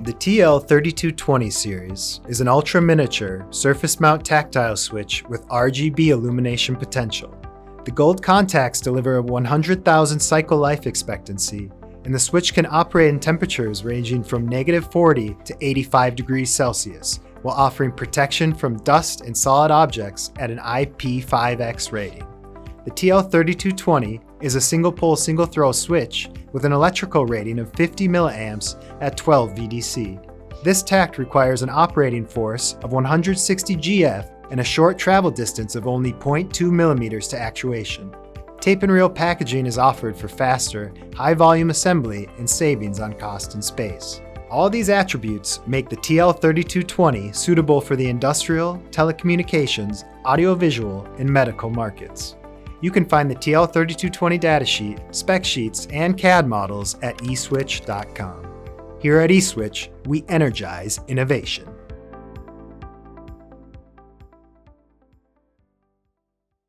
The TL3220 series is an ultra-miniature surface mount tactile switch with RGB illumination potential. The gold contacts deliver a 100,000 cycle life expectancy, and the switch can operate in temperatures ranging from -40 to 85 degrees Celsius, while offering protection from dust and solid objects at an IP5X rating. The TL3220 is a single-pole, single-throw switch with an electrical rating of 50 mA at 12 VDC. This tact requires an operating force of 160 GF and a short travel distance of only 0.2 mm to actuation. Tape and reel packaging is offered for faster, high-volume assembly and savings on cost and space. All these attributes make the TL3220 suitable for the industrial, telecommunications, audiovisual, and medical markets. You can find the TL3220 datasheet, spec sheets, and CAD models at eSwitch.com. Here at eSwitch, we energize innovation.